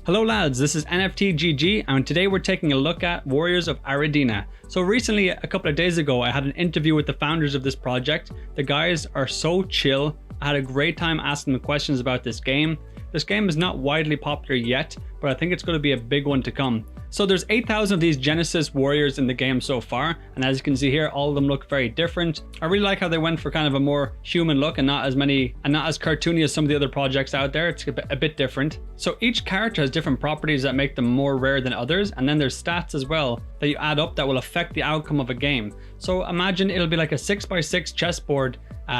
Hello lads, this is NFT GG and today we're taking a look at Warriors of Aradena. So recently, a couple of days ago, I had an interview with the founders of this project. The guys are so chill. I had a great time asking them questions about this game. This game is not widely popular yet, but I think it's going to be a big one to come. So there's 8,000 of these Genesis warriors in the game so far, and as you can see here, all of them look very different. I really like how they went for kind of a more human look and not as cartoony as some of the other projects out there. It's a bit different. So each character has different properties that make them more rare than others, and then there's stats as well that you add up that will affect the outcome of a game. So imagine it'll be like a 6x6 chessboard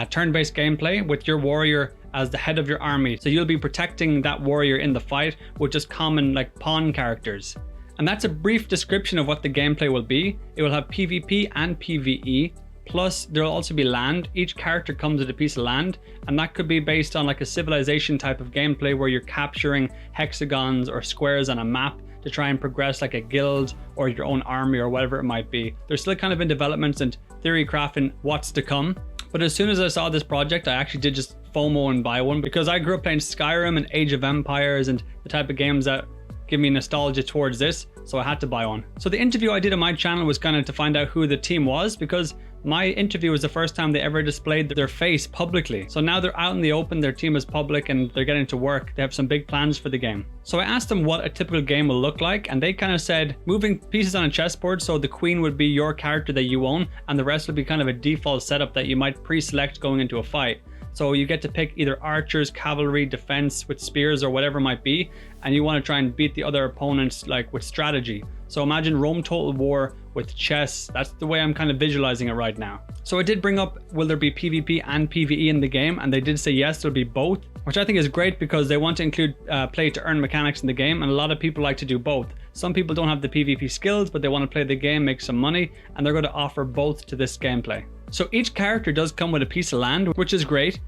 turn-based gameplay with your warrior as the head of your army. So you'll be protecting that warrior in the fight with just common like pawn characters. And that's a brief description of what the gameplay will be. It will have PvP and PvE, plus there will also be land. Each character comes with a piece of land, and that could be based on like a civilization type of gameplay where you're capturing hexagons or squares on a map to try and progress like a guild or your own army or whatever it might be. They're still kind of in development and theory crafting what's to come. But as soon as I saw this project, I actually did just FOMO and buy one because I grew up playing Skyrim and Age of Empires and the type of games that give me nostalgia towards this, so I had to buy one. So the interview I did on my channel was kind of to find out who the team was, because my interview was the first time they ever displayed their face publicly. So now they're out in the open, their team is public and they're getting to work. They have some big plans for the game. So I asked them what a typical game will look like, and they kind of said moving pieces on a chessboard, so the queen would be your character that you own and the rest would be kind of a default setup that you might pre-select going into a fight. So you get to pick either archers, cavalry, defense with spears or whatever it might be, and you want to try and beat the other opponents like with strategy. So imagine Rome Total War with chess. That's the way I'm kind of visualizing it right now. So I did bring up, will there be PvP and PvE in the game? And they did say yes, there'll be both, which I think is great because they want to include play to earn mechanics in the game, and a lot of people like to do both. Some people don't have the PvP skills, but they want to play the game, make some money, and they're going to offer both to this gameplay. So each character does come with a piece of land, which is great.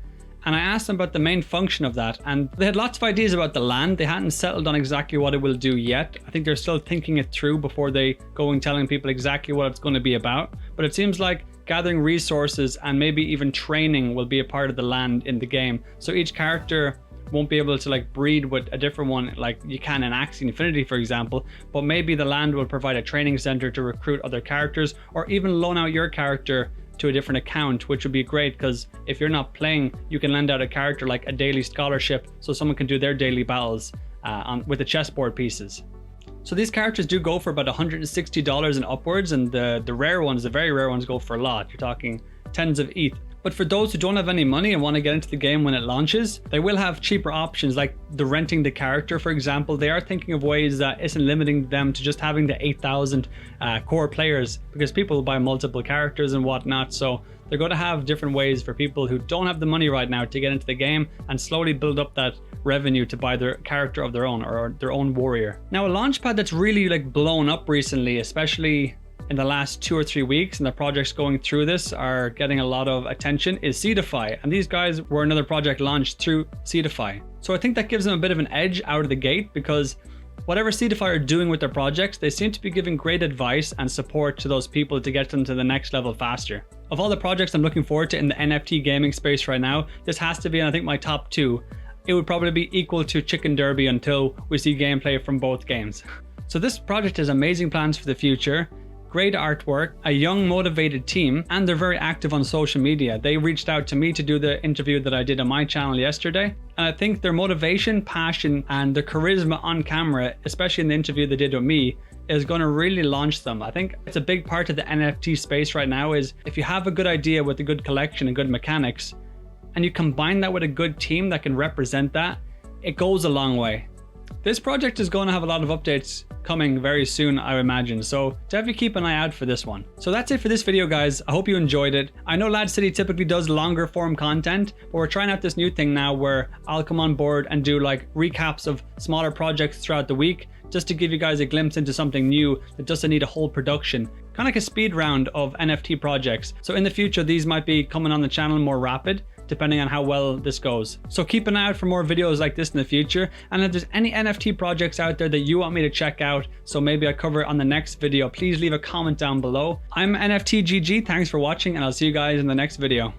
And I asked them about the main function of that, and they had lots of ideas about the land. They hadn't settled on exactly what it will do yet. I think they're still thinking it through before they go and telling people exactly what it's going to be about. But it seems like gathering resources and maybe even training will be a part of the land in the game. So each character won't be able to like breed with a different one like you can in Axie Infinity, for example, but maybe the land will provide a training center to recruit other characters, or even loan out your character to a different account, which would be great because if you're not playing, you can lend out a character like a daily scholarship so someone can do their daily battles with the chessboard pieces. So these characters do go for about $160 and upwards, and the rare ones, the very rare ones, go for a lot. You're talking tens of ETH. But for those who don't have any money and want to get into the game when it launches, they will have cheaper options like the renting the character, for example. They are thinking of ways that isn't limiting them to just having the 8,000 core players, because people buy multiple characters and whatnot. So they're going to have different ways for people who don't have the money right now to get into the game and slowly build up that revenue to buy their character of their own or their own warrior. Now, a launchpad that's really like blown up recently, especially in the last 2 or 3 weeks, and the projects going through this are getting a lot of attention, is Seedify. And these guys were another project launched through Seedify. So I think that gives them a bit of an edge out of the gate, because whatever Seedify are doing with their projects, they seem to be giving great advice and support to those people to get them to the next level faster. Of all the projects I'm looking forward to in the NFT gaming space right now, this has to be, and I think, my top 2. It would probably be equal to Chicken Derby until we see gameplay from both games. So this project has amazing plans for the future. Great artwork, a young, motivated team, and they're very active on social media. They reached out to me to do the interview that I did on my channel yesterday. And I think their motivation, passion, and their charisma on camera, especially in the interview they did with me, is going to really launch them. I think it's a big part of the NFT space right now is if you have a good idea with a good collection and good mechanics, and you combine that with a good team that can represent that, it goes a long way. This project is going to have a lot of updates coming very soon, I imagine, so definitely keep an eye out for this one. So that's it for this video, guys. I hope you enjoyed it. I know LADZ City typically does longer form content, but we're trying out this new thing now where I'll come on board and do like recaps of smaller projects throughout the week, just to give you guys a glimpse into something new that doesn't need a whole production. Kind of like a speed round of NFT projects. So in the future, these might be coming on the channel more rapid, depending on how well this goes. So keep an eye out for more videos like this in the future. And if there's any NFT projects out there that you want me to check out, so maybe I cover it on the next video, please leave a comment down below. I'm NFT GG, thanks for watching, and I'll see you guys in the next video.